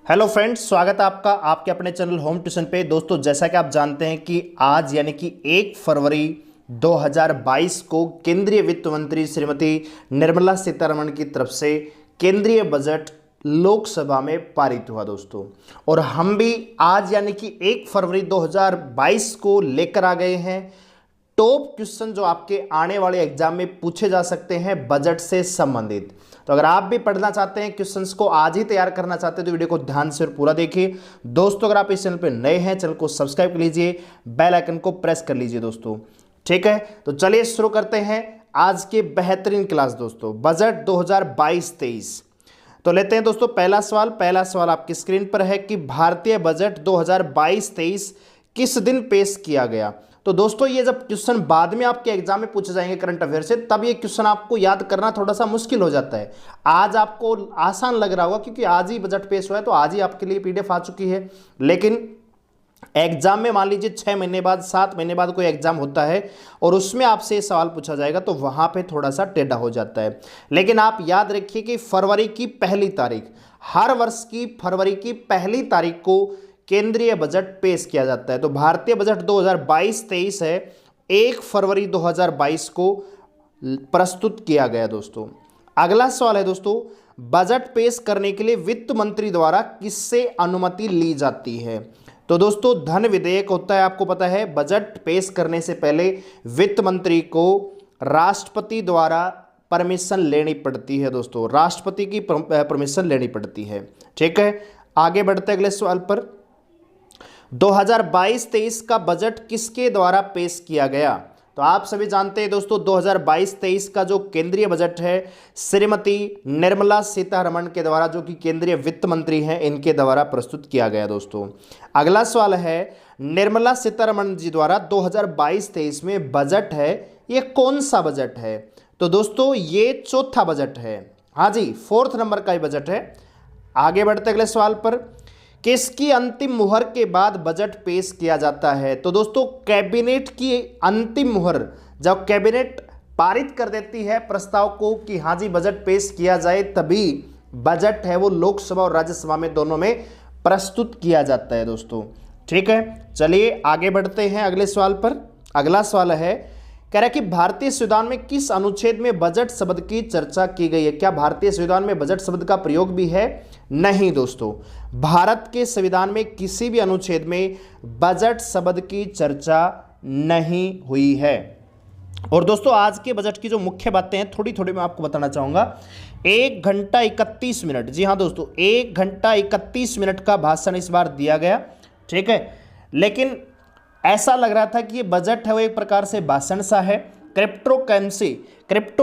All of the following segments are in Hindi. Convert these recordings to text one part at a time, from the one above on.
हेलो फ्रेंड्स, स्वागत है आपका आपके अपने चैनल होम ट्यूशन पे। दोस्तों, जैसा कि आप जानते हैं कि आज यानी कि 1 फरवरी 2022 को केंद्रीय वित्त मंत्री श्रीमती निर्मला सीतारमण की तरफ से केंद्रीय बजट लोकसभा में पारित हुआ दोस्तों। और हम भी आज यानी कि 1 फरवरी 2022 को लेकर आ गए हैं टॉप क्वेश्चन जो आपके आने वाले एग्जाम में पूछे जा सकते हैं बजट से संबंधित। तो अगर आप भी पढ़ना चाहते हैं, क्वेश्चंस को आज ही तैयार करना चाहते हैं, तो वीडियो को ध्यान से और पूरा देखिए दोस्तों। अगर आप इस चैनल पर नए हैं, चैनल को सब्सक्राइब कर लीजिए, बेल आइकन को प्रेस कर लीजिए दोस्तों। ठीक है, तो चलिए शुरू करते हैं आज के बेहतरीन क्लास दोस्तों, बजट 2022-23। तो लेते हैं दोस्तों पहला सवाल आपकी स्क्रीन पर है कि भारतीय बजट 2022-23 किस दिन पेश किया गया। तो दोस्तों, ये जब क्वेश्चन बाद में आपके एग्जाम में पूछे जाएंगे करंट अफेयर से, तब ये क्वेश्चन आपको याद करना थोड़ा सा मुश्किल हो जाता है। आज आपको आसान लग रहा होगा क्योंकि आज ही बजट पेश हुआ है, तो आज ही आपके लिए पीडीएफ आ चुकी है। लेकिन एग्जाम में मान लीजिए 6 महीने बाद 7 महीने बाद कोई एग्जाम होता है और उसमें आपसे सवाल पूछा जाएगा, तो वहां पे थोड़ा सा टेढ़ा हो जाता है। लेकिन आप याद रखिए कि फरवरी की पहली तारीख, हर वर्ष की फरवरी की पहली तारीख को केंद्रीय बजट पेश किया जाता है। तो भारतीय बजट 2022-23 है, 1 फरवरी 2022 को प्रस्तुत किया गया दोस्तों। अगला सवाल है दोस्तों, बजट पेश करने के लिए वित्त मंत्री द्वारा किससे अनुमति ली जाती है। तो दोस्तों, धन विधेयक होता है, आपको पता है। बजट पेश करने से पहले वित्त मंत्री को राष्ट्रपति द्वारा परमिशन लेनी पड़ती है दोस्तों, राष्ट्रपति की परमिशन लेनी पड़ती है। ठीक है, आगे बढ़ते अगले सवाल पर। 2022-23 का बजट किसके द्वारा पेश किया गया। तो आप सभी जानते हैं दोस्तों, 2022-23 का जो केंद्रीय बजट है श्रीमती निर्मला सीतारमण के द्वारा, जो कि केंद्रीय वित्त मंत्री हैं, इनके द्वारा प्रस्तुत किया गया दोस्तों। अगला सवाल है, निर्मला सीतारमण जी द्वारा 2022-23 में बजट है, ये कौन सा बजट है। तो दोस्तों, ये चौथा बजट है। हाँ जी, 4th नंबर का ही बजट है। आगे बढ़ते अगले सवाल पर, किसकी अंतिम मुहर के बाद बजट पेश किया जाता है। तो दोस्तों, कैबिनेट की अंतिम मुहर, जब कैबिनेट पारित कर देती है प्रस्ताव को कि हाँ जी बजट पेश किया जाए, तभी बजट है वो लोकसभा और राज्यसभा में दोनों में प्रस्तुत किया जाता है दोस्तों। ठीक है, चलिए आगे बढ़ते हैं अगले सवाल पर। अगला सवाल है, कह रहा है कि भारतीय संविधान में किस अनुच्छेद में बजट शब्द की चर्चा की गई है। क्या भारतीय संविधान में बजट शब्द का प्रयोग भी है? नहीं दोस्तों, भारत के संविधान में किसी भी अनुच्छेद में बजट शब्द की चर्चा नहीं हुई है। और दोस्तों, आज के बजट की जो मुख्य बातें हैं थोड़ी थोड़ी मैं आपको बताना चाहूंगा। 1 घंटा 31 मिनट, जी हाँ दोस्तों, 1 घंटा 31 मिनट का भाषण इस बार दिया गया। ठीक है, लेकिन ऐसा लग रहा था कि ये बजट है वो एक प्रकार से भाषण सा है। क्रिप्टो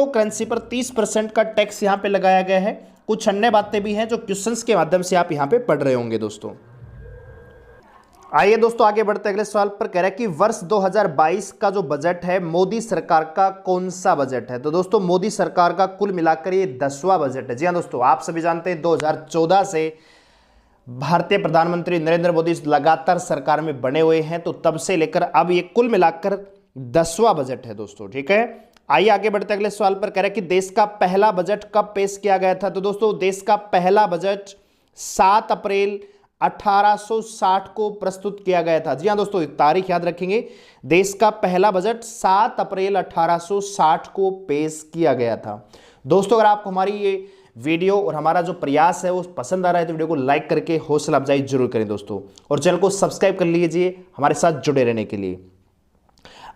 करेंसी पर 30% का टैक्स यहाँ पे लगाया गया है। कुछ अन्य बातें भी हैं जो क्वेश्चंस के माध्यम से आप यहाँ पे पढ़ रहे होंगे दोस्तों। आइए दोस्तों आगे बढ़ते अगले सवाल पर। कह रहा है कि वर्ष 2022 का जो बजट है मोदी सरकार का कौन सा बजट है। तो दोस्तों, मोदी सरकार का कुल मिलाकर ये 10वां बजट है। जी हाँ दोस्तों, आप सभी जानते हैं 2014 से भारतीय प्रधानमंत्री नरेंद्र मोदी लगातार सरकार में बने हुए हैं, तो तब से लेकर अब ये कुल मिलाकर 10वां बजट है दोस्तों। ठीक है, आइए आगे बढ़ते अगले सवाल पर। कह रहा है कि देश का पहला बजट कब पेश किया गया था। तो दोस्तों, देश का पहला बजट 7 अप्रैल 1860 को प्रस्तुत किया गया था। जी हाँ दोस्तों, तारीख याद रखेंगे। देश का पहला बजट 7 अप्रैल 1860 को पेश किया गया था दोस्तों। अगर आपको हमारी ये वीडियो और हमारा जो प्रयास है वो पसंद आ रहा है, तो वीडियो को लाइक करके हौसला अफजाई जरूर करें दोस्तों, और चैनल को सब्सक्राइब कर लीजिए हमारे साथ जुड़े रहने के लिए।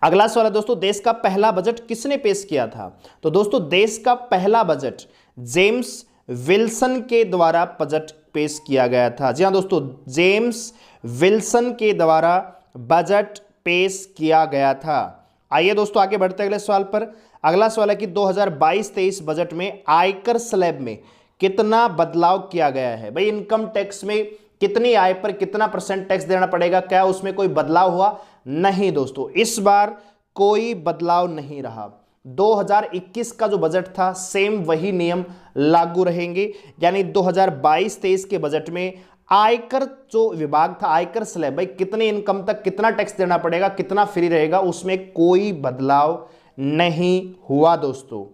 अगला सवाल है दोस्तों, देश का पहला बजट किसने पेश किया था। तो दोस्तों, देश का पहला बजट जेम्स विल्सन के द्वारा बजट पेश किया गया था। जी हाँ दोस्तों, जेम्स विल्सन के द्वारा बजट पेश किया गया था। आइए दोस्तों आगे बढ़ते अगले सवाल पर। अगला सवाल है कि 2022-23 बजट में आयकर स्लैब में कितना बदलाव किया गया है। भाई, इनकम टैक्स में कितनी आय पर कितना % टैक्स देना पड़ेगा, क्या उसमें कोई बदलाव हुआ? नहीं दोस्तों, इस बार कोई बदलाव नहीं रहा। 2021 का जो बजट था सेम वही नियम लागू रहेंगे, यानी 2022-23 के बजट में आयकर जो विभाग था, आयकर स्लैब, भाई कितने इनकम तक कितना टैक्स देना पड़ेगा, कितना फ्री रहेगा, उसमें कोई बदलाव नहीं हुआ दोस्तों।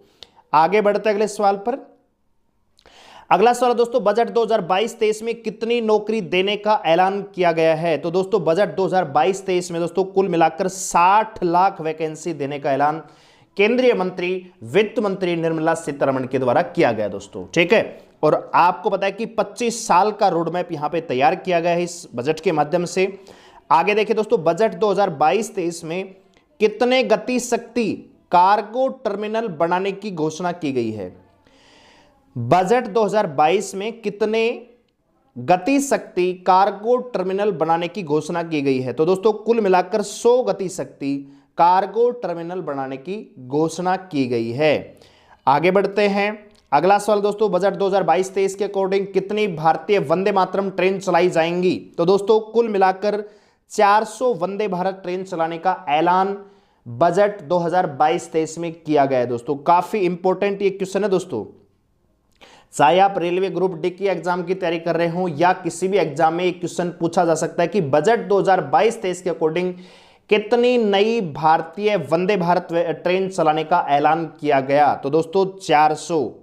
आगे बढ़ते अगले सवाल पर। अगला सवाल दोस्तों, बजट 2022-23 में कितनी नौकरी देने का ऐलान किया गया है? तो दोस्तों बजट 2022-23 में दोस्तों कुल मिलाकर 60 लाख वैकेंसी देने का ऐलान केंद्रीय मंत्री वित्त मंत्री निर्मला सीतारमण के द्वारा किया गया दोस्तों, ठीक है। और आपको पता है कि 25 साल का रोड मैप यहां पे तैयार किया गया है इस बजट के माध्यम से। आगे देखिए दोस्तों, बजट 2022-23 में कितने गति शक्ति कार्गो टर्मिनल बनाने की घोषणा की गई है? बजट 2022 में कितने गति शक्ति कार्गो टर्मिनल बनाने की घोषणा की गई है? तो दोस्तों कुल मिलाकर 100 गति शक्ति कार्गो टर्मिनल बनाने की घोषणा की गई है। आगे बढ़ते हैं। अगला सवाल दोस्तों, बजट 2022-23 के अकॉर्डिंग कितनी भारतीय वंदे मातरम ट्रेन चलाई जाएंगी? तो दोस्तों कुल मिलाकर 400 वंदे भारत ट्रेन चलाने का ऐलान बजट 2022-23 में किया गया है दोस्तों। काफी इंपॉर्टेंट ये क्वेश्चन है दोस्तों, चाहे आप रेलवे ग्रुप डी की एग्जाम की तैयारी कर रहे हो या किसी भी एग्जाम में एक क्वेश्चन पूछा जा सकता है कि बजट 2022-23 के अकॉर्डिंग कितनी नई भारतीय वंदे भारत ट्रेन चलाने का ऐलान किया गया? तो दोस्तों 400।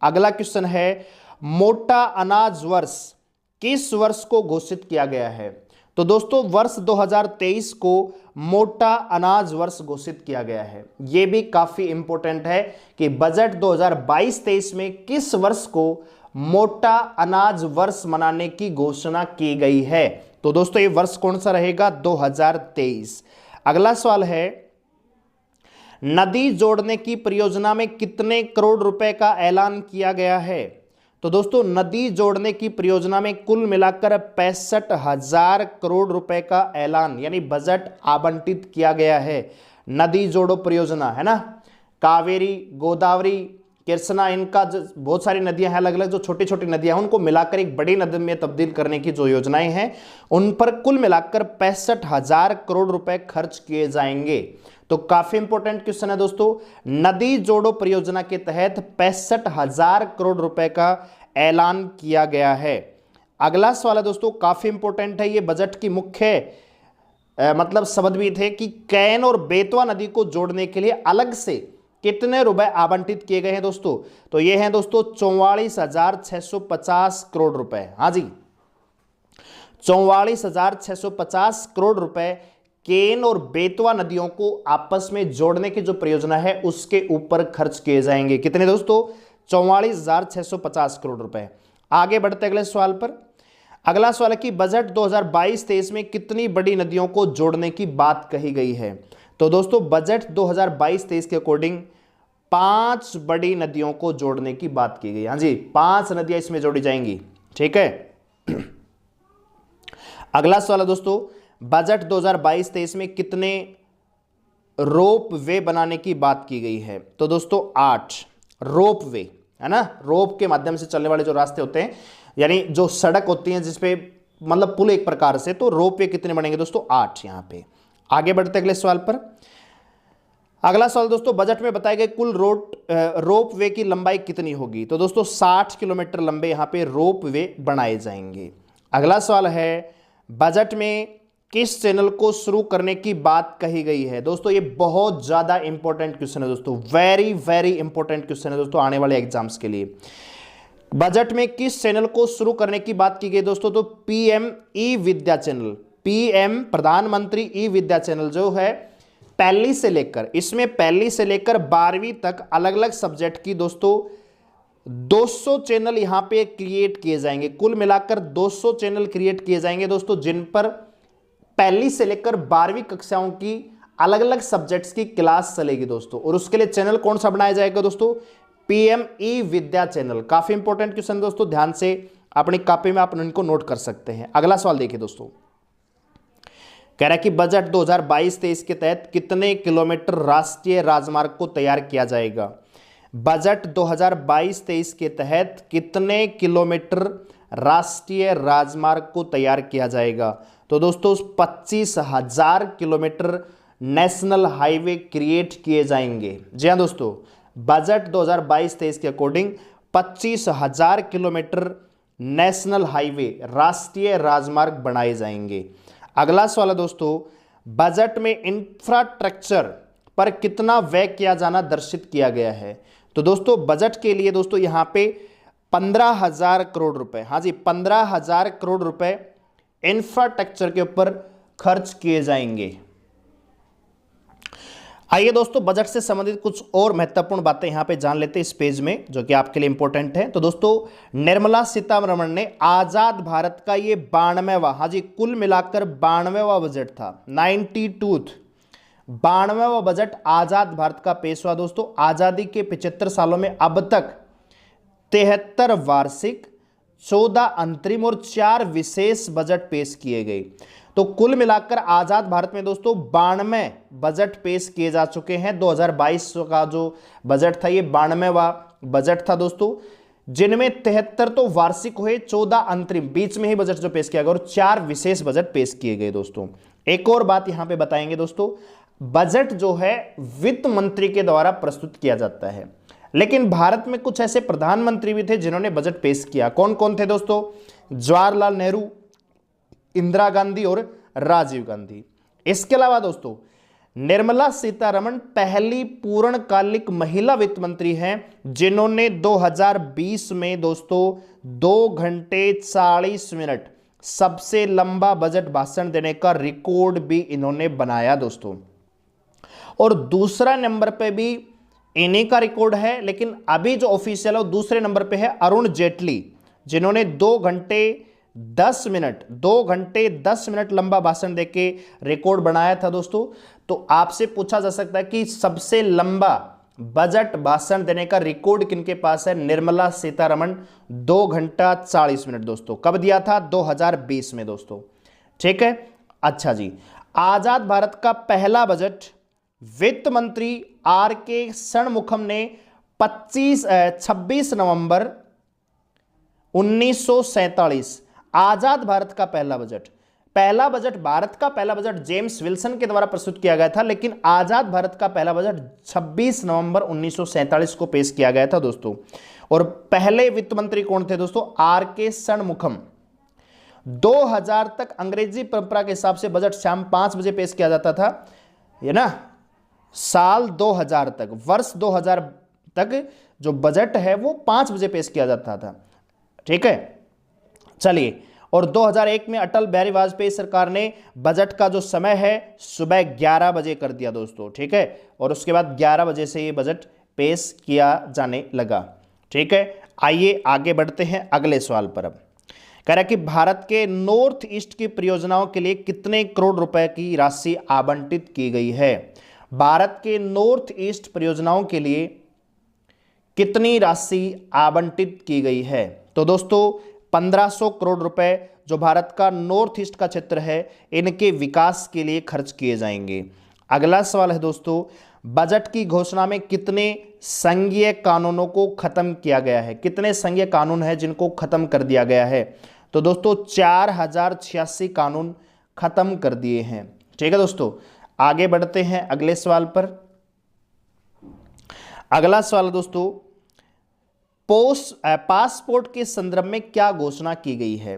अगला क्वेश्चन है, मोटा अनाज वर्ष किस वर्ष को घोषित किया गया है? तो दोस्तों वर्ष 2023 को मोटा अनाज वर्ष घोषित किया गया है। यह भी काफी इंपॉर्टेंट है कि बजट 2022-23 में किस वर्ष को मोटा अनाज वर्ष मनाने की घोषणा की गई है? तो दोस्तों ये वर्ष कौन सा रहेगा? 2023। अगला सवाल है, नदी जोड़ने की परियोजना में कितने करोड़ रुपए का ऐलान किया गया है? तो दोस्तों नदी जोड़ने की परियोजना में कुल मिलाकर 65,000 करोड़ रुपए का ऐलान यानी बजट आवंटित किया गया है। नदी जोड़ो परियोजना है ना, कावेरी, गोदावरी, कृष्णा, इनका बहुत सारी नदियां हैं अलग अलग, जो छोटी छोटी नदियां हैं उनको मिलाकर एक बड़ी नदी में तब्दील करने की जो योजनाएं हैं उन पर कुल मिलाकर 65,000 करोड़ रुपए खर्च किए जाएंगे। तो काफी इंपॉर्टेंट क्वेश्चन है दोस्तों, नदी जोड़ो परियोजना के तहत 65,000 करोड़ रुपए का ऐलान किया गया है। अगला सवाल है दोस्तों, काफी इंपॉर्टेंट है, ये बजट की मुख्य मतलब शब्द भी थे कि कैन और बेतवा नदी को जोड़ने के लिए अलग से कितने रुपए आवंटित किए गए हैं दोस्तों? तो ये हैं दोस्तों 44,650 करोड़ रुपए। हाँ जी, 44,650 करोड़ रुपए केन और बेतवा नदियों को आपस में जोड़ने की जो परियोजना है उसके ऊपर खर्च किए जाएंगे। कितने दोस्तों? 44,650 करोड़ रुपए। आगे बढ़ते अगले सवाल पर। अगला सवाल है कि बजट 2022-23 में कितनी बड़ी नदियों को जोड़ने की बात कही गई है? तो दोस्तों बजट 2022-23 के अकॉर्डिंग 5 बड़ी नदियों को जोड़ने की बात की गई। हाँ जी, 5 नदियां इसमें जोड़ी जाएंगी, ठीक है। अगला सवाल है दोस्तों, बजट 2022-23 में कितने रोप वे बनाने की बात की गई है? तो दोस्तों 8 रोप वे, है ना, रोप के माध्यम से चलने वाले जो रास्ते होते हैं यानी जो सड़क होती है जिसपे मतलब पुल एक प्रकार से, तो रोप वे कितने बनेंगे दोस्तों? 8 यहां पे। आगे बढ़ते अगले सवाल पर। अगला सवाल दोस्तों, बजट में बताए गए कुल रोप वे की लंबाई कितनी होगी? तो दोस्तों 60 किलोमीटर लंबे यहां पे रोप वे बनाए जाएंगे। अगला सवाल है, बजट में किस चैनल को शुरू करने की बात कही गई है? दोस्तों ये बहुत ज्यादा इंपॉर्टेंट क्वेश्चन है दोस्तों, वेरी वेरी इंपॉर्टेंट क्वेश्चन है दोस्तों आने वाले एग्जाम्स के लिए। बजट में किस चैनल को शुरू करने की बात की गई दोस्तों? तो पीएम ई विद्या चैनल, पीएम प्रधानमंत्री ई विद्या चैनल जो है पहली से लेकर, इसमें पहली से लेकर 12वीं तक अलग अलग सब्जेक्ट की दोस्तों 200 चैनल यहां पे क्रिएट किए जाएंगे। कुल मिलाकर 200 चैनल क्रिएट किए जाएंगे दोस्तों, जिन पर पहली से लेकर 12वीं कक्षाओं की अलग अलग सब्जेक्ट्स की क्लास चलेगी दोस्तों। और उसके लिए चैनल कौन सा बनाया जाएगा दोस्तों? पीएम ई विद्या चैनल। काफी इंपॉर्टेंट क्वेश्चन दोस्तों, ध्यान से अपनी कॉपी में आप इनको नोट कर सकते हैं। अगला सवाल देखिए दोस्तों, कह रहा है कि बजट 2022-23 के तहत कितने किलोमीटर राष्ट्रीय राजमार्ग को तैयार किया जाएगा? बजट 2022-23 के तहत कितने किलोमीटर राष्ट्रीय राजमार्ग को तैयार किया जाएगा? तो दोस्तों 25,000 किलोमीटर नेशनल हाईवे क्रिएट किए जाएंगे। जी हाँ दोस्तों, बजट 2022-23 के अकॉर्डिंग 25,000 किलोमीटर नेशनल हाईवे राष्ट्रीय राजमार्ग बनाए जाएंगे। अगला सवाल है दोस्तों, बजट में इंफ्रास्ट्रक्चर पर कितना व्यय किया जाना दर्शित किया गया है? तो दोस्तों बजट के लिए दोस्तों यहां पे 15,000 करोड़ रुपए, हाँ जी 15,000 करोड़ रुपए इंफ्रास्ट्रक्चर के ऊपर खर्च किए जाएंगे। आइए दोस्तों बजट से संबंधित कुछ और महत्वपूर्ण बातें यहां पे जान लेते हैं इस पेज में, जो कि आपके लिए इंपॉर्टेंट है। तो दोस्तों निर्मला सीतारमण ने आजाद भारत का ये 92वां, हाँ जी कुल मिलाकर 92वां बजट था, 92वां बजट आजाद भारत का पेश हुआ। दोस्तों आजादी के 75 सालों में अब तक 73 वार्षिक, 14 अंतरिम और 4 विशेष बजट पेश किए गए। तो कुल मिलाकर आजाद भारत में दोस्तों 92 बजट पेश किए जा चुके हैं। 2022 का जो बजट था ये 92वां बजट था दोस्तों, जिनमें 73 तो वार्षिक हुए, 14 अंतरिम बीच में ही बजट जो पेश किया गया और 4 विशेष बजट पेश किए गए। दोस्तों एक और बात यहां पे बताएंगे दोस्तों, बजट जो है वित्त मंत्री के द्वारा प्रस्तुत किया जाता है, लेकिन भारत में कुछ ऐसे प्रधानमंत्री भी थे जिन्होंने बजट पेश किया। कौन कौन थे दोस्तों? जवाहरलाल नेहरू, इंदिरा गांधी और राजीव गांधी। इसके अलावा दोस्तों निर्मला सीतारमण पहली पूर्णकालिक महिला वित्त मंत्री हैं जिन्होंने 2020 में दोस्तों 2 घंटे 40 मिनट सबसे लंबा बजट भाषण देने का रिकॉर्ड भी इन्होंने बनाया दोस्तों। और दूसरा नंबर पे भी इन्हीं का रिकॉर्ड है, लेकिन अभी जो ऑफिशियल है वो दूसरे नंबर पे है अरुण जेटली, जिन्होंने 2 घंटे 10 मिनट लंबा भाषण देके रिकॉर्ड बनाया था दोस्तों। तो आपसे पूछा जा सकता है कि सबसे लंबा बजट भाषण देने का रिकॉर्ड किनके पास है? निर्मला सीतारमण, 2 घंटा 40 मिनट दोस्तों। कब दिया था? 2020 में दोस्तों। ठीक है, अच्छा जी। आजाद भारत का पहला बजट वित्त मंत्री आर के षणमुखम ने 26 नवंबर 1947 आजाद भारत का पहला बजट भारत का पहला बजट जेम्स विल्सन के द्वारा प्रस्तुत किया गया था, लेकिन आजाद भारत का पहला बजट 26 नवंबर 1947 को पेश किया गया था दोस्तों। और पहले वित्त मंत्री कौन थे दोस्तों? आर के षणमुखम। 2000 तक अंग्रेजी परंपरा के हिसाब से बजट शाम 5 बजे पेश किया जाता था, है ना। साल 2000 तक, वर्ष 2000 तक जो बजट है वो 5 बजे पेश किया जाता था। ठीक है, चलिए। और 2001 में अटल बिहारी वाजपेयी सरकार ने बजट का जो समय है सुबह 11 बजे कर दिया दोस्तों। ठीक है, और उसके बाद 11 बजे से ये बजट पेश किया जाने लगा। ठीक है, आइए आगे बढ़ते हैं अगले सवाल पर। अब कह रहा है कि भारत के नॉर्थ ईस्ट की परियोजनाओं के लिए कितने करोड़ रुपए की राशि आवंटित की गई है? भारत के नॉर्थ ईस्ट परियोजनाओं के लिए कितनी राशि आवंटित की गई है? तो दोस्तों 1500 करोड़ रुपए जो भारत का नॉर्थ ईस्ट का क्षेत्र है इनके विकास के लिए खर्च किए जाएंगे। अगला सवाल है दोस्तों, बजट की घोषणा में कितने संघीय कानूनों को खत्म किया गया है? कितने संघीय कानून है जिनको खत्म कर दिया गया है? तो दोस्तों 4086 कानून खत्म कर दिए हैं। ठीक है दोस्तों, आगे बढ़ते हैं अगले सवाल पर। अगला सवाल दोस्तों, पासपोर्ट के संदर्भ में क्या घोषणा की गई है?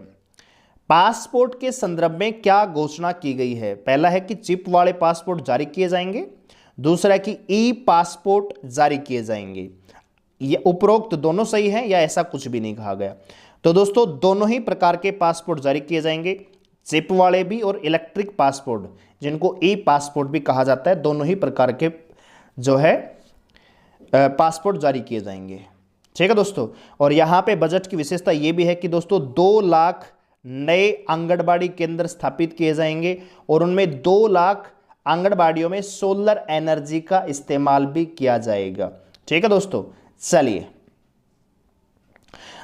पासपोर्ट के संदर्भ में क्या घोषणा की गई है? पहला है कि चिप वाले पासपोर्ट जारी किए जाएंगे, दूसरा है कि ई पासपोर्ट जारी किए जाएंगे। ये उपरोक्त दोनों सही है या ऐसा कुछ भी नहीं कहा गया? तो दोस्तों दोनों ही प्रकार के पासपोर्ट जारी किए जाएंगे, चिप वाले भी और इलेक्ट्रिक पासपोर्ट जिनको ई पासपोर्ट भी कहा जाता है, दोनों ही प्रकार के जो है पासपोर्ट जारी किए जाएंगे। ठीक है दोस्तों, और यहां पे बजट की विशेषता यह भी है कि दोस्तों 2 लाख नए आंगनबाड़ी केंद्र स्थापित किए जाएंगे और उनमें 2 लाख आंगनबाड़ियों में सोलर एनर्जी का इस्तेमाल भी किया जाएगा। ठीक है दोस्तों, चलिए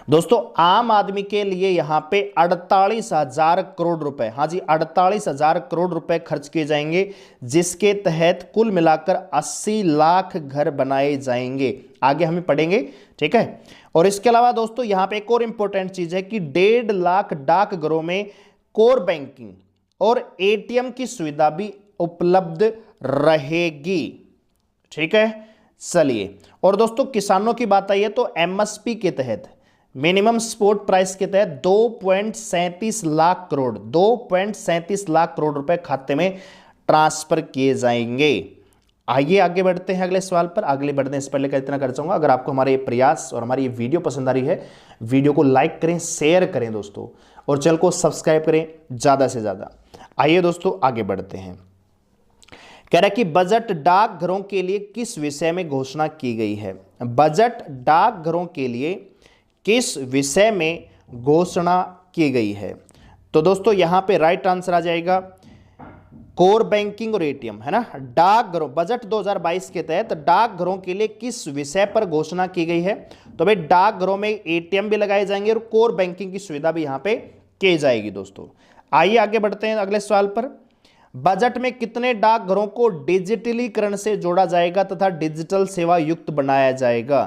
दोस्तों आम आदमी के लिए यहां पे 48,000 करोड़ रुपए, हाँ जी 48,000 करोड़ रुपए खर्च किए जाएंगे, जिसके तहत कुल मिलाकर 80 लाख घर बनाए जाएंगे। आगे हमें पढ़ेंगे। ठीक है, और इसके अलावा दोस्तों यहां पे एक और इंपॉर्टेंट चीज है कि 1.5 लाख डाकघरों में कोर बैंकिंग और एटीएम की सुविधा भी उपलब्ध रहेगी। ठीक है, चलिए। और दोस्तों किसानों की बात आई है तो एमएसपी के तहत, मिनिमम सपोर्ट प्राइस के तहत 2.37 लाख करोड़ रुपए खाते में ट्रांसफर किए जाएंगे। आइए आगे बढ़ते हैं अगले सवाल पर। आगे बढ़ने से पहले इतना कर चाहूंगा, अगर आपको हमारे ये प्रयास और हमारी ये वीडियो पसंद आ रही है, वीडियो को लाइक करें, शेयर करें दोस्तों, और चैनल को सब्सक्राइब करें ज़्यादा से ज़्यादा। आइए दोस्तों आगे बढ़ते हैं। कह रहा है कि बजट डाकघरों के लिए किस विषय में घोषणा की गई है। बजट डाकघरों के लिए किस विषय में घोषणा की गई है। तो दोस्तों यहां पे राइट आंसर आ जाएगा कोर बैंकिंग और एटीएम, है ना। डाकघरों, बजट 2022 के तहत डाकघरों के लिए किस विषय पर घोषणा की गई है। तो भाई डाकघरों में एटीएम भी लगाए जाएंगे और कोर बैंकिंग की सुविधा भी यहां पे की जाएगी दोस्तों। आइए आगे बढ़ते हैं अगले सवाल पर। बजट में कितने डाकघरों को डिजिटलीकरण से जोड़ा जाएगा तथा डिजिटल सेवा युक्त बनाया जाएगा।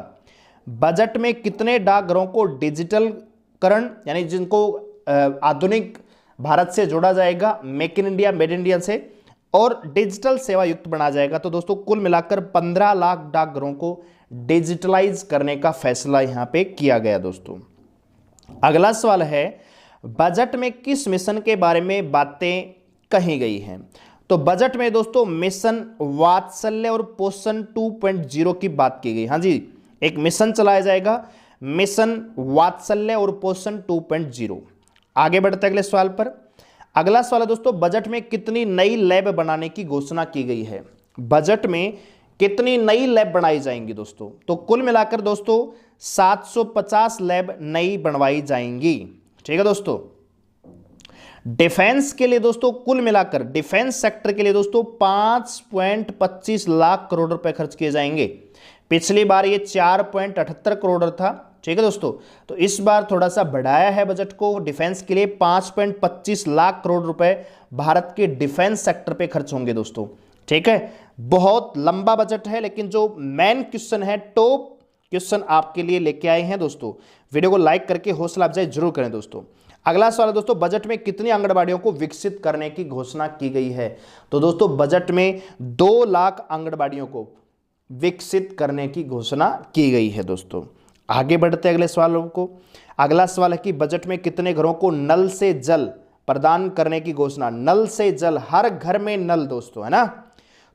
बजट में कितने डाकघरों को डिजिटलकरण यानी जिनको आधुनिक भारत से जोड़ा जाएगा, make in India, made India से, और डिजिटल सेवा युक्त बनाया जाएगा। तो दोस्तों कुल मिलाकर 15 लाख डाकघरों को डिजिटलाइज करने का फैसला यहां पे किया गया दोस्तों। अगला सवाल है, बजट में किस मिशन के बारे में बातें कही गई हैं। तो बजट में दोस्तों मिशन वात्सल्य और पोषण 2.0 की बात की गई। हाँ जी, एक मिशन चलाया जाएगा, मिशन वात्सल्य और पोषण 2.0। आगे बढ़ते अगले सवाल पर। अगला सवाल है दोस्तों, बजट में कितनी नई लैब बनाने की घोषणा की गई है। बजट में कितनी नई लैब बनाई जाएंगी दोस्तों। तो कुल मिलाकर दोस्तों 750 लैब नई बनवाई जाएंगी। ठीक है दोस्तों। डिफेंस के लिए दोस्तों कुल मिलाकर डिफेंस सेक्टर के लिए दोस्तों 5.25 लाख करोड़ रुपए खर्च किए जाएंगे। पिछली बार ये 4.78 करोड़ था। ठीक है दोस्तों, तो इस बार थोड़ा सा बढ़ाया है बजट को। डिफेंस के लिए 5.25 लाख करोड़ रुपए भारत के डिफेंस सेक्टर पे खर्च होंगे दोस्तों। ठीक है, बहुत लंबा बजट है, लेकिन जो मेन क्वेश्चन है, टॉप क्वेश्चन आपके लिए लेके आए हैं दोस्तों। वीडियो को लाइक करके हौसला अफजाई जरूर करें दोस्तों। अगला सवाल है दोस्तों, बजट में कितनी आंगनबाड़ियों को विकसित करने की घोषणा की गई है। तो दोस्तों बजट में 2 लाख आंगनबाड़ियों को विकसित करने की घोषणा की गई है दोस्तों। आगे बढ़ते हैं अगले सवालों को। अगला सवाल है कि बजट में कितने घरों को नल से जल प्रदान करने की घोषणा। नल से जल, हर घर में नल दोस्तों, है ना।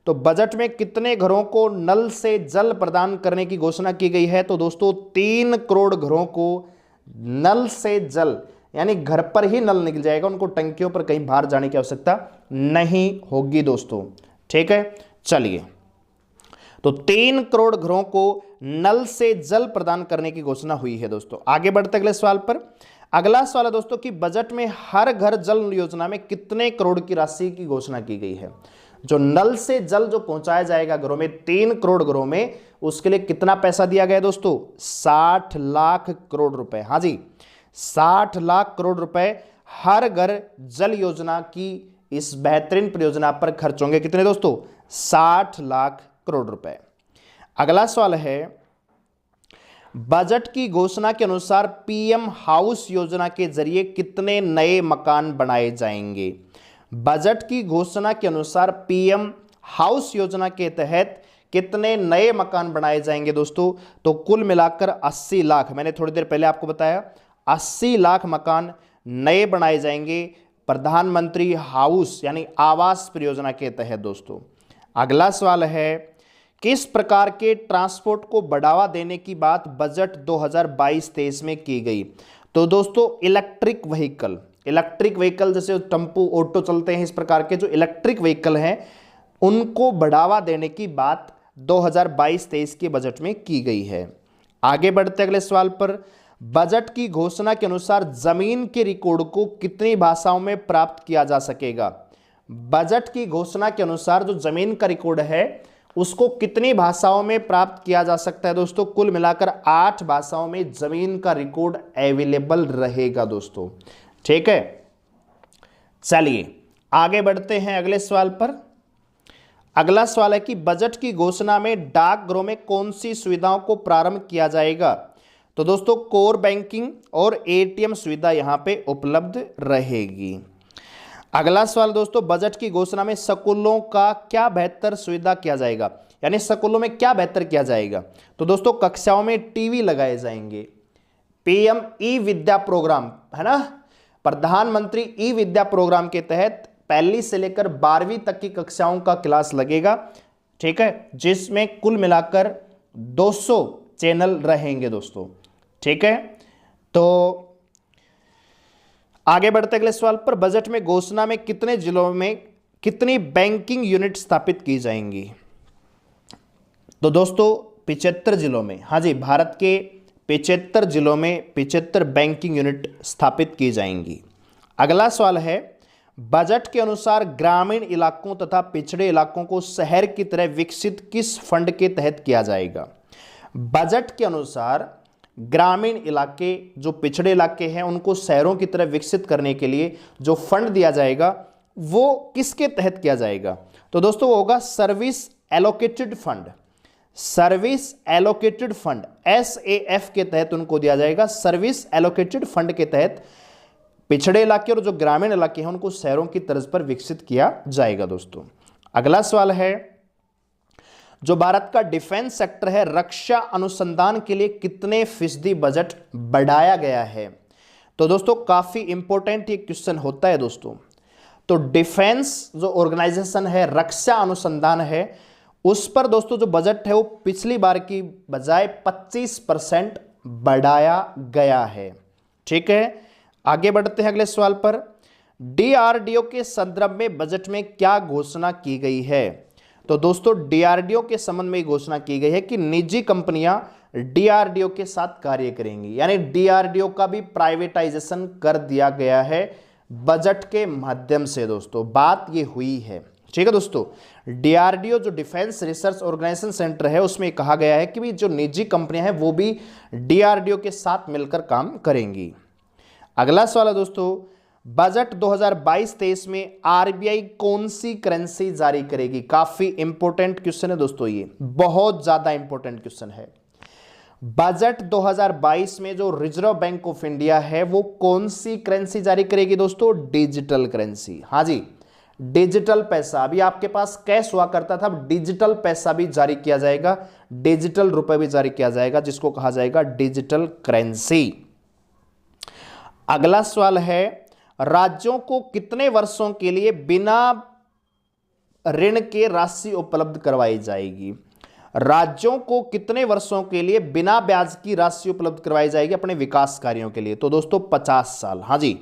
तो बजट में कितने घरों को नल से जल प्रदान करने की घोषणा की गई है। तो दोस्तों 3 करोड़ घरों को नल से जल, यानी घर पर ही नल निकल जाएगा, उनको टंकियों पर कहीं बाहर जाने की आवश्यकता नहीं होगी दोस्तों। ठीक है, चलिए, तो 3 करोड़ घरों को नल से जल प्रदान करने की घोषणा हुई है दोस्तों। आगे बढ़ते अगले सवाल पर। अगला सवाल है दोस्तों कि बजट में हर घर जल योजना में कितने करोड़ की राशि की घोषणा की गई है। जो नल से जल जो पहुंचाया जाएगा घरों में, 3 करोड़ घरों में, उसके लिए कितना पैसा दिया गया दोस्तों। 60 लाख करोड़ रुपए। हाँ जी, 60 लाख करोड़ रुपए हर घर जल योजना की इस बेहतरीन परियोजना पर खर्च होंगे। कितने दोस्तों, 60 लाख करोड़ रुपए। अगला सवाल है, बजट की घोषणा के अनुसार पीएम हाउस योजना के जरिए कितने नए मकान बनाए जाएंगे। बजट की घोषणा के अनुसार पीएम हाउस योजना के तहत कितने नए मकान बनाए जाएंगे दोस्तों। तो कुल मिलाकर 80 लाख, मैंने थोड़ी देर पहले आपको बताया, 80 लाख मकान नए बनाए जाएंगे प्रधानमंत्री हाउस यानी आवास परियोजना के तहत दोस्तों। अगला सवाल है, किस प्रकार के ट्रांसपोर्ट को बढ़ावा देने की बात बजट 2022-23 में की गई। तो दोस्तों इलेक्ट्रिक व्हीकल जैसे टेम्पो, ऑटो चलते हैं, इस प्रकार के जो इलेक्ट्रिक व्हीकल हैं उनको बढ़ावा देने की बात 2022-23 के बजट में की गई है। आगे बढ़ते अगले सवाल पर। बजट की घोषणा के अनुसार जमीन के रिकॉर्ड को कितनी भाषाओं में प्राप्त किया जा सकेगा। बजट की घोषणा के अनुसार जो जमीन का रिकॉर्ड है उसको कितनी भाषाओं में प्राप्त किया जा सकता है दोस्तों। कुल मिलाकर 8 भाषाओं में जमीन का रिकॉर्ड अवेलेबल रहेगा दोस्तों। ठीक है, चलिए आगे बढ़ते हैं अगले सवाल पर। अगला सवाल है कि बजट की घोषणा में डाकघरों में कौन सी सुविधाओं को प्रारंभ किया जाएगा। तो दोस्तों कोर बैंकिंग और एटीएम सुविधा यहां पे उपलब्ध रहेगी। अगला सवाल दोस्तों, बजट की घोषणा में स्कूलों का क्या बेहतर सुविधा किया जाएगा, यानी स्कूलों में क्या बेहतर किया जाएगा। तो दोस्तों कक्षाओं में टीवी लगाए जाएंगे, पीएम ई विद्या प्रोग्राम, है ना, प्रधानमंत्री ई विद्या प्रोग्राम के तहत 1ली से लेकर 12वीं तक की कक्षाओं का क्लास लगेगा। ठीक है, जिसमें कुल मिलाकर 200 चैनल रहेंगे दोस्तों। ठीक है, तो आगे बढ़ते अगले सवाल पर, बजट में घोषणा में कितने जिलों में कितनी बैंकिंग यूनिट स्थापित की जाएंगी? तो दोस्तों 75 जिलों में, हाँ जी, भारत के 75 जिलों में 75 बैंकिंग यूनिट स्थापित की जाएंगी। अगला सवाल है, बजट के अनुसार ग्रामीण इलाकों तथा पिछड़े इलाकों को शहर की तरह विकसित किस फंड के तहत किया जाएगा? बजट के अनुसार ग्रामीण इलाके, जो पिछड़े इलाके हैं, उनको शहरों की तरह विकसित करने के लिए जो फंड दिया जाएगा वो किसके तहत किया जाएगा? तो दोस्तों वो होगा service allocated fund. Service allocated fund SAF के तहत उनको दिया जाएगा। सर्विस एलोकेटेड फंड के तहत पिछड़े इलाके और जो ग्रामीण इलाके हैं उनको शहरों की तर्ज पर विकसित किया जाएगा दोस्तों। अगला सवाल है, जो भारत का डिफेंस सेक्टर है, रक्षा अनुसंधान के लिए कितने फीसदी बजट बढ़ाया गया है? तो दोस्तों काफी इंपॉर्टेंट ये क्वेश्चन होता है दोस्तों। तो डिफेंस जो ऑर्गेनाइजेशन है, रक्षा अनुसंधान है, उस पर दोस्तों जो बजट है वो पिछली बार की बजाय 25% बढ़ाया गया है। ठीक है, आगे बढ़ते हैं अगले सवाल पर, DRDO के संदर्भ में बजट में क्या घोषणा की गई है? तो दोस्तों DRDO के संबंध में घोषणा की गई है कि निजी कंपनियां DRDO के साथ कार्य करेंगी, यानी DRDO का भी प्राइवेटाइजेशन कर दिया गया है बजट के माध्यम से दोस्तों, बात ये हुई है। ठीक है दोस्तों, DRDO जो डिफेंस रिसर्च ऑर्गेनाइजेशन सेंटर है उसमें कहा गया है कि भी जो निजी कंपनियां हैं वो भी DRDO के साथ मिलकर काम करेंगी। अगला सवाल है दोस्तों, बजट 2022-23 में RBI कौन सी करेंसी जारी करेगी? काफी इंपॉर्टेंट क्वेश्चन है दोस्तों, ये बहुत ज्यादा इंपॉर्टेंट क्वेश्चन है। बजट 2022 में जो रिजर्व बैंक ऑफ इंडिया है वो कौन सी करेंसी जारी करेगी दोस्तों? Digital currency. हाँ जी, डिजिटल पैसा। अभी आपके पास कैश हुआ करता था, अब डिजिटल पैसा भी जारी किया जाएगा, डिजिटल रुपए भी जारी किया जाएगा, जिसको कहा जाएगा डिजिटल करेंसी। अगला सवाल है, राज्यों को कितने वर्षों के लिए बिना ऋण के राशि उपलब्ध करवाई जाएगी? राज्यों को कितने वर्षों के लिए बिना ब्याज की राशि उपलब्ध करवाई जाएगी अपने विकास कार्यों के लिए? तो दोस्तों 50 साल। हाँ जी,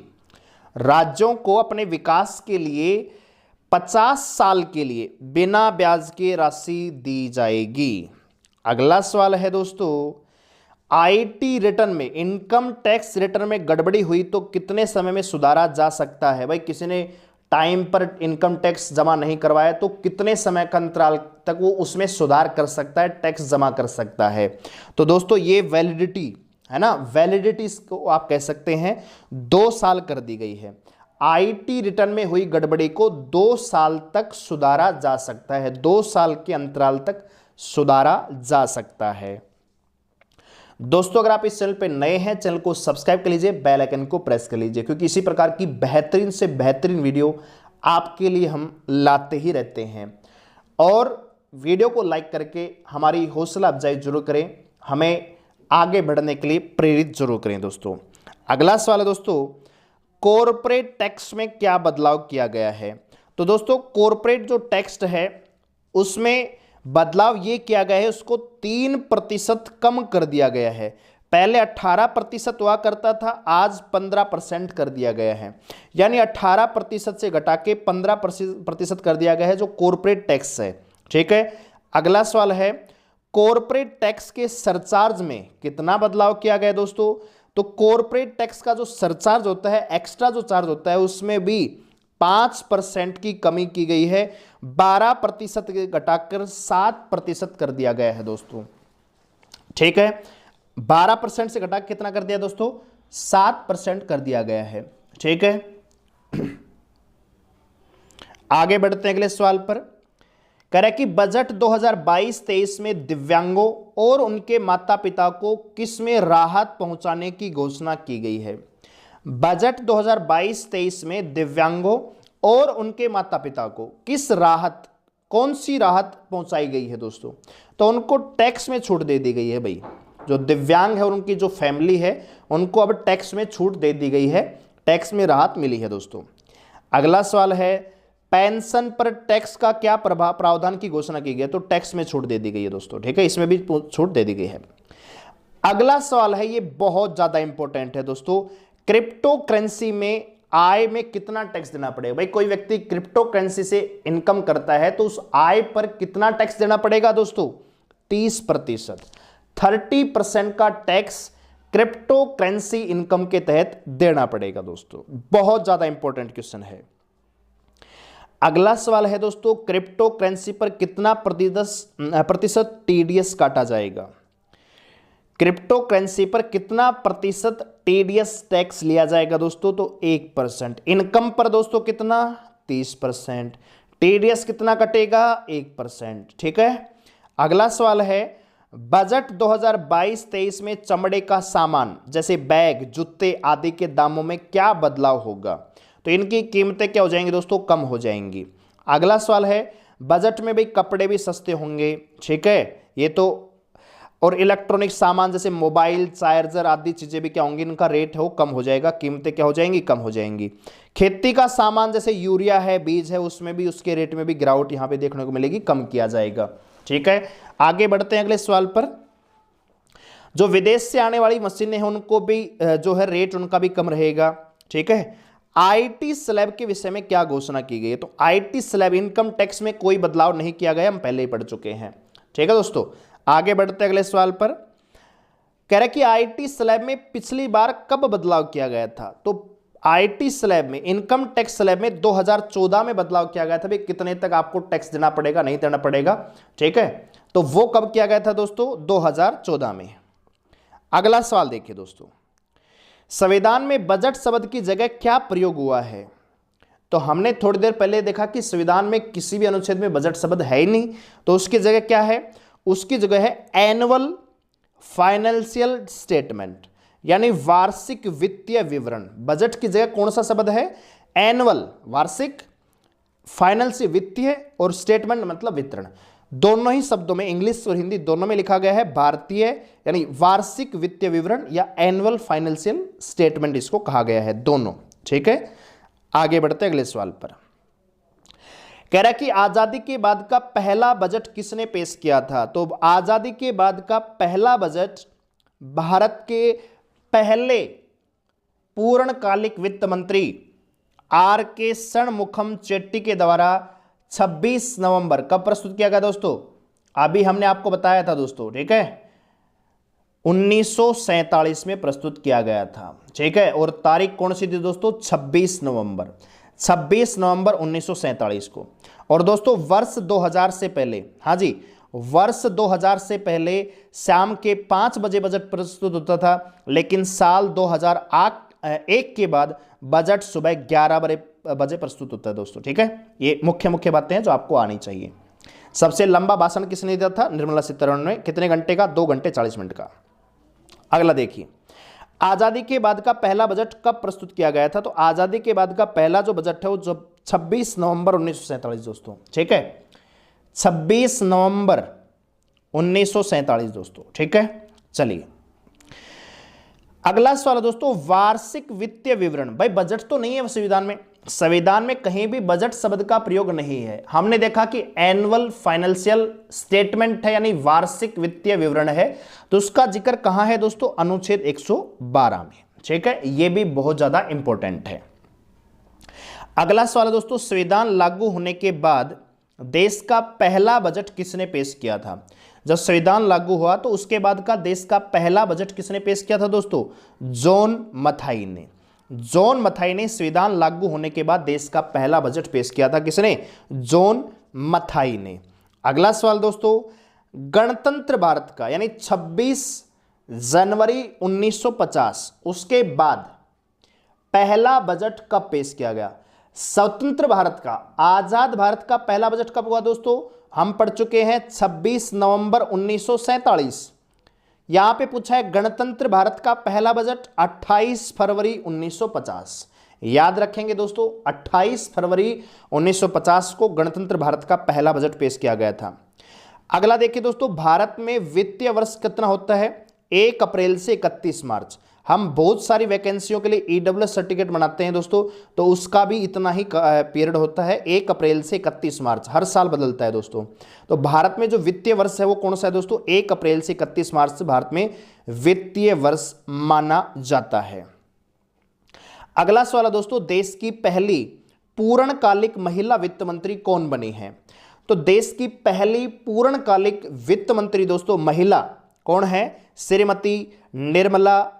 राज्यों को अपने विकास के लिए 50 साल के लिए बिना ब्याज की राशि दी जाएगी। अगला सवाल है दोस्तों, IT रिटर्न में, इनकम टैक्स रिटर्न में गड़बड़ी हुई तो कितने समय में सुधारा जा सकता है? भाई किसी ने टाइम पर इनकम टैक्स जमा नहीं करवाया तो कितने समय का अंतराल तक वो उसमें सुधार कर सकता है, टैक्स जमा कर सकता है? तो दोस्तों ये वैलिडिटी है ना, वैलिडिटी इसको आप कह सकते हैं 2 साल कर दी गई है। IT रिटर्न में हुई गड़बड़ी को 2 साल तक सुधारा जा सकता है, 2 साल के अंतराल तक सुधारा जा सकता है। दोस्तों अगर आप इस चैनल पे नए हैं, चैनल को सब्सक्राइब कर लीजिए, बेल आइकन को प्रेस कर लीजिए, क्योंकि इसी प्रकार की बेहतरीन से बेहतरीन वीडियो आपके लिए हम लाते ही रहते हैं। और वीडियो को लाइक करके हमारी हौसला अफजाई जरूर करें, हमें आगे बढ़ने के लिए प्रेरित जरूर करें दोस्तों। अगला सवाल है दोस्तों, कॉरपोरेट टैक्स में क्या बदलाव किया गया है? तो दोस्तों कॉरपोरेट जो टैक्स है उसमें बदलाव ये किया गया है, उसको 3% कम कर दिया गया है। पहले 18% हुआ करता था, आज 15% कर दिया गया है, यानी 18% से घटा के 15% कर दिया गया है जो कॉरपोरेट टैक्स है। ठीक है, अगला सवाल है, कॉरपोरेट टैक्स के सरचार्ज में कितना बदलाव किया गया दोस्तों? तो कॉरपोरेट टैक्स का जो सरचार्ज होता है, एक्स्ट्रा जो चार्ज होता है, उसमें भी 5% की कमी की गई है, 12% घटाकर 7% कर दिया गया है दोस्तों। ठीक है, 12% से घटा कितना कर दिया दोस्तों? 7% कर दिया गया है। ठीक है, आगे बढ़ते हैं अगले सवाल पर। कह रहा है कि बजट 2022-23 में दिव्यांगों और उनके माता पिता को किसमें राहत पहुंचाने की घोषणा की गई है? बजट 2022-23 में दिव्यांगों और उनके माता पिता को किस राहत, कौन सी राहत पहुंचाई गई है दोस्तों? तो उनको टैक्स में छूट दे दी गई है। भाई जो दिव्यांग है और उनकी जो फैमिली है उनको अब टैक्स में छूट दे दी गई है, टैक्स में राहत मिली है दोस्तों। अगला सवाल है, पेंशन पर टैक्स का क्या प्रावधान की घोषणा की गई है? तो टैक्स में छूट दे दी गई है दोस्तों, ठीक है, इसमें भी छूट दे दी गई है। अगला सवाल है, ये बहुत ज्यादा इंपॉर्टेंट है दोस्तों, क्रिप्टो करेंसी में आय में कितना टैक्स देना पड़ेगा? भाई कोई व्यक्ति क्रिप्टो करेंसी से इनकम करता है तो उस आय पर कितना टैक्स देना पड़ेगा दोस्तों? 30%, 30% का टैक्स क्रिप्टो करेंसी इनकम के तहत देना पड़ेगा दोस्तों। बहुत ज्यादा इंपॉर्टेंट क्वेश्चन है। अगला सवाल है दोस्तों, क्रिप्टो करेंसी पर कितना प्रतिशत टीडीएस काटा जाएगा? क्रिप्टो करेंसी पर कितना प्रतिशत टीडीएस टैक्स लिया जाएगा दोस्तों? तो 1%। इनकम पर दोस्तों कितना? 30%। टीडीएस कितना कटेगा? 1%, ठीक है। अगला सवाल है, बजट 2022-23 में चमड़े का सामान जैसे बैग, जूते आदि के दामों में क्या बदलाव होगा? तो इनकी कीमतें क्या हो जाएंगी दोस्तों? कम हो जाएंगी। अगला सवाल है, बजट में भी कपड़े भी सस्ते होंगे, ठीक है, ये तो, और इलेक्ट्रॉनिक सामान जैसे मोबाइल, चार्जर आदि चीजें भी क्या होंगी, इनका रेट है वो कम हो जाएगा, कीमतें क्या हो जाएंगी? कम हो जाएंगी। खेती का सामान जैसे यूरिया है, बीज है, उसमें भी उसके रेट में भी गिरावट यहां पे देखने को मिलेगी, कम किया जाएगा, ठीक है। आगे बढ़ते हैं अगले सवाल पर। जो विदेश से आने वाली मशीनें हैं उनको भी जो है रेट उनका भी कम रहेगा, ठीक है। आईटी स्लैब के विषय में क्या घोषणा की गई है? तो आईटी स्लैब इनकम टैक्स में कोई बदलाव नहीं किया गया, हम पहले ही पढ़ चुके हैं, ठीक है दोस्तों। आगे बढ़ते अगले सवाल पर। कह रहे कि आईटी स्लैब में पिछली बार कब बदलाव किया गया था? तो आईटी स्लैब में, इनकम टैक्स स्लैब में 2014 में बदलाव किया गया था। भाई कितने तक आपको टैक्स देना पड़ेगा, नहीं देना पड़ेगा, ठीक है। तो वो कब किया गया था दोस्तों? 2014 में। अगला सवाल देखिए दोस्तों, संविधान में बजट शब्द की जगह क्या प्रयोग हुआ है? तो हमने थोड़ी देर पहले देखा कि संविधान में किसी भी अनुच्छेद में बजट शब्द है ही नहीं, तो उसकी जगह क्या है? उसकी जगह है एनुअल फाइनेंशियल स्टेटमेंट, यानी वार्षिक वित्तीय विवरण। बजट की जगह कौन सा शब्द है? एनुअल, वार्षिक, फाइनेंशियल वित्तीय, और स्टेटमेंट मतलब वितरण। दोनों ही शब्दों में, इंग्लिश और हिंदी दोनों में लिखा गया है भारतीय, यानी वार्षिक वित्तीय विवरण या एनुअल फाइनेंशियल स्टेटमेंट इसको कहा गया है, दोनों, ठीक है। आगे बढ़ते अगले सवाल पर। कह रहा है कि आजादी के बाद का पहला बजट किसने पेश किया था? तो आजादी के बाद का पहला बजट भारत के पहले पूर्णकालिक वित्त मंत्री आर के षणमुखम चेट्टी के द्वारा 26 नवंबर कब प्रस्तुत किया गया दोस्तों? अभी हमने आपको बताया था दोस्तों, ठीक है, 1947 में प्रस्तुत किया गया था, ठीक है। और तारीख कौन सी थी दोस्तों? 26 नवंबर, 26 नवंबर 1947 को। और दोस्तों वर्ष 2000 से पहले, हाँ जी, वर्ष 2000 से पहले शाम के 5 बजे बजट प्रस्तुत होता था, लेकिन साल 2001 के बाद बजट सुबह 11 बजे प्रस्तुत होता है दोस्तों, ठीक है। ये मुख्य बातें हैं जो आपको आनी चाहिए। सबसे लंबा भाषण किसने दिया था? निर्मला सीतारमण ने। कितने घंटे का? 2 घंटे 40 मिनट का। अगला देखिए, आजादी के बाद का पहला बजट कब प्रस्तुत किया गया था? तो आजादी के बाद का पहला जो बजट है वो जो 26 नवंबर 1947 दोस्तों, ठीक है, 26 नवंबर 1947 दोस्तों, ठीक है। चलिए अगला सवाल है दोस्तों, वार्षिक वित्तीय विवरण। भाई बजट तो नहीं है संविधान में, संविधान में कहीं भी बजट शब्द का प्रयोग नहीं है। हमने देखा कि एनुअल फाइनेंशियल स्टेटमेंट है, यानी वार्षिक वित्तीय विवरण है, तो उसका जिक्र कहां है दोस्तों? अनुच्छेद 112 में, ठीक है। यह भी बहुत ज्यादा इंपॉर्टेंट है। अगला सवाल है दोस्तों, संविधान लागू होने के बाद देश का पहला बजट किसने पेश किया था? जब संविधान लागू हुआ तो उसके बाद का देश का पहला बजट किसने पेश किया था दोस्तों? जॉन मथाई ने। जॉन मथाई ने संविधान लागू होने के बाद देश का पहला बजट पेश किया था। किसने? जॉन मथाई ने। अगला सवाल दोस्तों, गणतंत्र भारत का यानी 26 जनवरी 1950 उसके बाद पहला बजट कब पेश किया गया? स्वतंत्र भारत का, आजाद भारत का पहला बजट कब हुआ दोस्तों? हम पढ़ चुके हैं 26 नवंबर 1947। यहां पे पूछा है गणतंत्र भारत का पहला बजट 28 फरवरी 1950। याद रखेंगे दोस्तों, 28 फरवरी 1950 को गणतंत्र भारत का पहला बजट पेश किया गया था। अगला देखिए दोस्तों, भारत में वित्तीय वर्ष कितना होता है? 1 अप्रैल से 31 मार्च। हम बहुत सारी वैकेंसियों के लिए ईडब्ल्यूएस सर्टिफिकेट बनाते हैं दोस्तों, तो उसका भी इतना ही पीरियड होता है, 1 अप्रैल से 31 मार्च, हर साल बदलता है दोस्तों। तो भारत में जो वित्तीय वर्ष है वो कौन सा है दोस्तों, 1 अप्रैल से 31 मार्च से भारत में वित्तीय वर्ष माना जाता है। अगला सवाल है दोस्तों, देश की पहली पूर्णकालिक महिला वित्त मंत्री कौन बनी है? तो देश की पहली पूर्णकालिक वित्त मंत्री दोस्तों महिला कौन है? श्रीमती निर्मला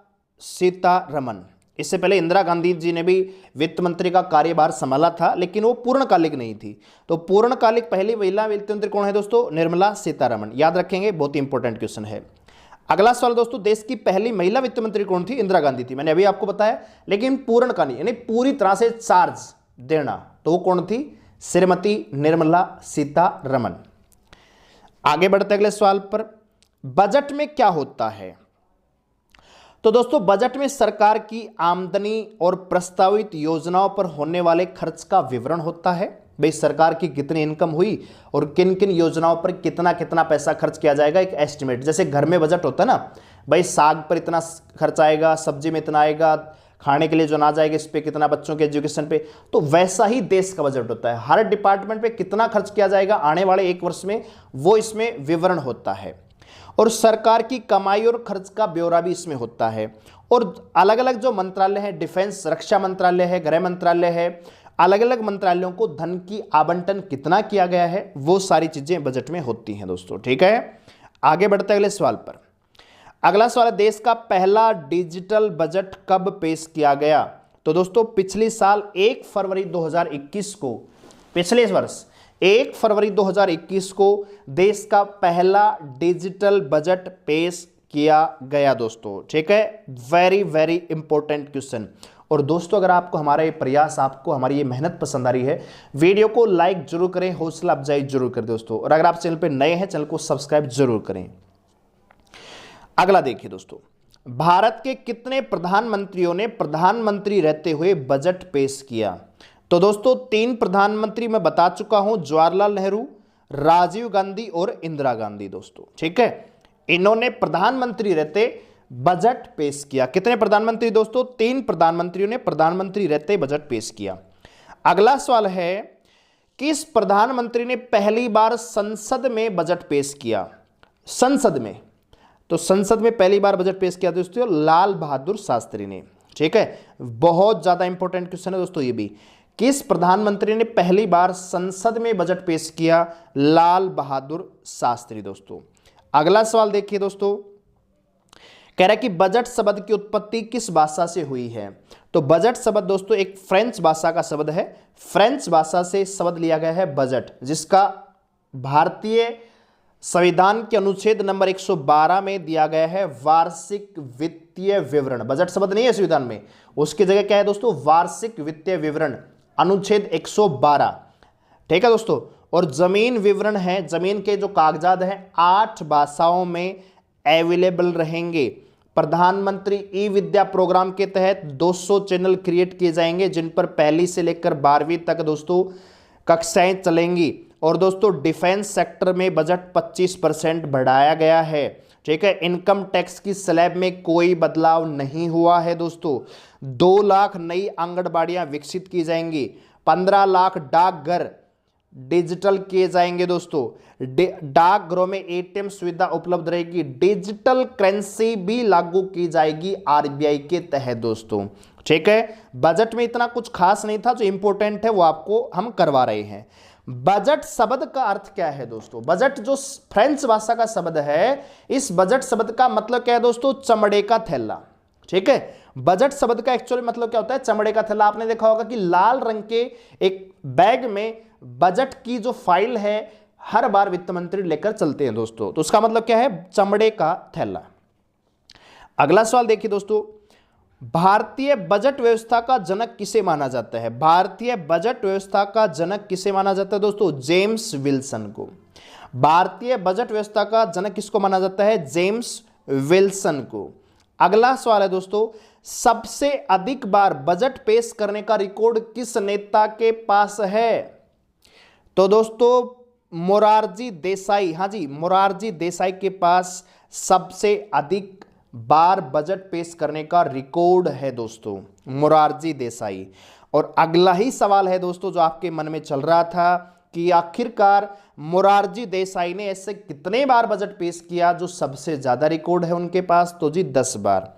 सीतारमण। इससे पहले इंदिरा गांधी जी ने भी वित्त मंत्री का कार्यभार संभाला था, लेकिन वो पूर्णकालिक नहीं थी। तो पूर्णकालिक पहली महिला वित्त मंत्री कौन है दोस्तों? निर्मला सीतारमण। याद रखेंगे, बहुत ही इंपॉर्टेंट क्वेश्चन है। अगला सवाल दोस्तों, देश की पहली महिला वित्त मंत्री कौन थी? इंदिरा गांधी थी, मैंने अभी आपको बताया, लेकिन पूर्णकालिक यानी पूरी तरह से चार्ज देना, तो वो कौन थी? श्रीमती निर्मला सीतारमण। आगे बढ़ते अगले सवाल पर, बजट में क्या होता है? तो दोस्तों बजट में सरकार की आमदनी और प्रस्तावित योजनाओं पर होने वाले खर्च का विवरण होता है। भाई सरकार की कितनी इनकम हुई और किन किन योजनाओं पर कितना कितना पैसा खर्च किया जाएगा, एक एस्टिमेट। जैसे घर में बजट होता है ना, भाई साग पर इतना खर्च आएगा, सब्जी में इतना आएगा, खाने के लिए जो अनाज आएगा इस पे कितना, बच्चों के एजुकेशन पे, तो वैसा ही देश का बजट होता है। हर डिपार्टमेंट पे कितना खर्च किया जाएगा आने वाले 1 वर्ष में, वो इसमें विवरण होता है। और सरकार की कमाई और खर्च का ब्यौरा भी इसमें होता है। और अलग अलग जो मंत्रालय है, डिफेंस रक्षा मंत्रालय है, गृह मंत्रालय है, अलग अलग मंत्रालयों को धन की आवंटन कितना किया गया है, वो सारी चीजें बजट में होती हैं दोस्तों। ठीक है, आगे बढ़ते अगले सवाल पर। अगला सवाल है, देश का पहला डिजिटल बजट कब पेश किया गया? तो दोस्तों पिछले साल 1 फरवरी 2021 को, पिछले वर्ष 1 फरवरी 2021 को देश का पहला डिजिटल बजट पेश किया गया दोस्तों। ठीक है, वेरी वेरी इंपॉर्टेंट क्वेश्चन। और दोस्तों अगर आपको हमारा ये प्रयास, आपको हमारी ये मेहनत पसंद आ रही है, वीडियो को लाइक जरूर करें, हौसला अफजाई जरूर करें दोस्तों। और अगर आप चैनल पर नए हैं, चैनल को सब्सक्राइब जरूर करें। अगला देखिए दोस्तों, भारत के कितने प्रधानमंत्रियों ने प्रधानमंत्री रहते हुए बजट पेश किया? तो दोस्तों 3 प्रधानमंत्री मैं बता चुका हूं, जवाहरलाल नेहरू, राजीव गांधी और इंदिरा गांधी दोस्तों। ठीक है, इन्होंने प्रधानमंत्री रहते बजट पेश किया। कितने प्रधानमंत्री दोस्तों? 3 प्रधानमंत्रियों ने प्रधानमंत्री रहते बजट पेश किया। अगला सवाल है, किस प्रधानमंत्री ने पहली बार संसद में बजट पेश किया? संसद में, तो संसद में पहली बार बजट पेश किया दोस्तों लाल बहादुर शास्त्री ने। ठीक है, बहुत ज्यादा इंपॉर्टेंट क्वेश्चन है दोस्तों ये भी। किस प्रधानमंत्री ने पहली बार संसद में बजट पेश किया? लाल बहादुर शास्त्री दोस्तों। अगला सवाल देखिए दोस्तों, कह रहा है कि बजट शब्द की उत्पत्ति किस भाषा से हुई है? तो बजट शब्द दोस्तों एक फ्रेंच भाषा का शब्द है। फ्रेंच भाषा से शब्द लिया गया है बजट, जिसका भारतीय संविधान के अनुच्छेद नंबर 112 में दिया गया है वार्षिक वित्तीय विवरण। बजट शब्द नहीं है संविधान में, उसकी जगह क्या है दोस्तों? वार्षिक वित्तीय विवरण, अनुच्छेद 112। ठीक है दोस्तों, और जमीन विवरण है, जमीन के जो कागजात हैं 8 भाषाओं में अवेलेबल रहेंगे। प्रधानमंत्री ई विद्या प्रोग्राम के तहत 200 चैनल क्रिएट किए जाएंगे, जिन पर पहली से लेकर 12वीं तक दोस्तों कक्षाएं चलेंगी। और दोस्तों डिफेंस सेक्टर में बजट 25% बढ़ाया गया है। ठीक है, इनकम टैक्स की स्लैब में कोई बदलाव नहीं हुआ है दोस्तों। 2 लाख नई आंगनबाड़ियां विकसित की जाएंगी। 15 लाख डाकघर डिजिटल किए जाएंगे दोस्तों। डाकघरों में एटीएम सुविधा उपलब्ध रहेगी। डिजिटल करेंसी भी लागू की जाएगी आरबीआई के तहत दोस्तों। ठीक है, बजट में इतना कुछ खास नहीं था, जो इंपॉर्टेंट है वो आपको हम करवा रहे हैं। बजट शब्द का अर्थ क्या है दोस्तों? बजट जो फ्रेंच भाषा का शब्द है, इस बजट शब्द का मतलब क्या है दोस्तों? चमड़े का थैला। ठीक है, बजट शब्द का एक्चुअली मतलब क्या होता है? चमड़े का थैला। आपने देखा होगा कि लाल रंग के एक बैग में बजट की जो फाइल है हर बार वित्त मंत्री लेकर चलते हैं दोस्तों, तो उसका मतलब क्या है? चमड़े का थैला। अगला सवाल देखिए दोस्तों, भारतीय बजट व्यवस्था का जनक किसे माना जाता है? भारतीय बजट व्यवस्था का जनक किसे माना जाता है दोस्तों? जेम्स विल्सन को। भारतीय बजट व्यवस्था का जनक किसको माना जाता है? जेम्स विल्सन को। अगला सवाल है दोस्तों, सबसे अधिक बार बजट पेश करने का रिकॉर्ड किस नेता के पास है? तो दोस्तों मोरारजी देसाई, हाँ जी, मोरारजी देसाई के पास सबसे अधिक बार बजट पेश करने का रिकॉर्ड है दोस्तों, मोरारजी देसाई। और अगला ही सवाल है दोस्तों जो आपके मन में चल रहा था कि आखिरकार मोरारजी देसाई ने ऐसे कितने बार बजट पेश किया जो सबसे ज्यादा रिकॉर्ड है उनके पास। तो जी 10 बार,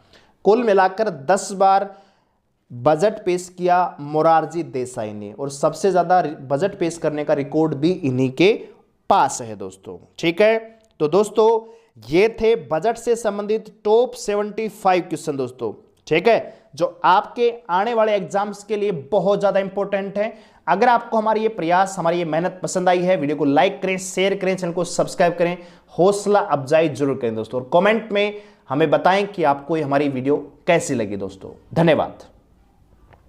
कुल मिलाकर 10 बार बजट पेश किया मोरारजी देसाई ने, और सबसे ज्यादा बजट पेश करने का रिकॉर्ड भी इन्हीं के पास है दोस्तों। ठीक है, तो दोस्तों ये थे बजट से संबंधित टॉप 75 क्वेश्चन दोस्तों। ठीक है, जो आपके आने वाले एग्जाम्स के लिए बहुत ज्यादा इंपॉर्टेंट है। अगर आपको हमारी ये प्रयास, हमारी ये मेहनत पसंद आई है, वीडियो को लाइक करें, शेयर करें, चैनल को सब्सक्राइब करें, हौसला अफजाई जरूर करें दोस्तों, और कमेंट में हमें बताएं कि आपको ये हमारी वीडियो कैसी लगी दोस्तों। धन्यवाद।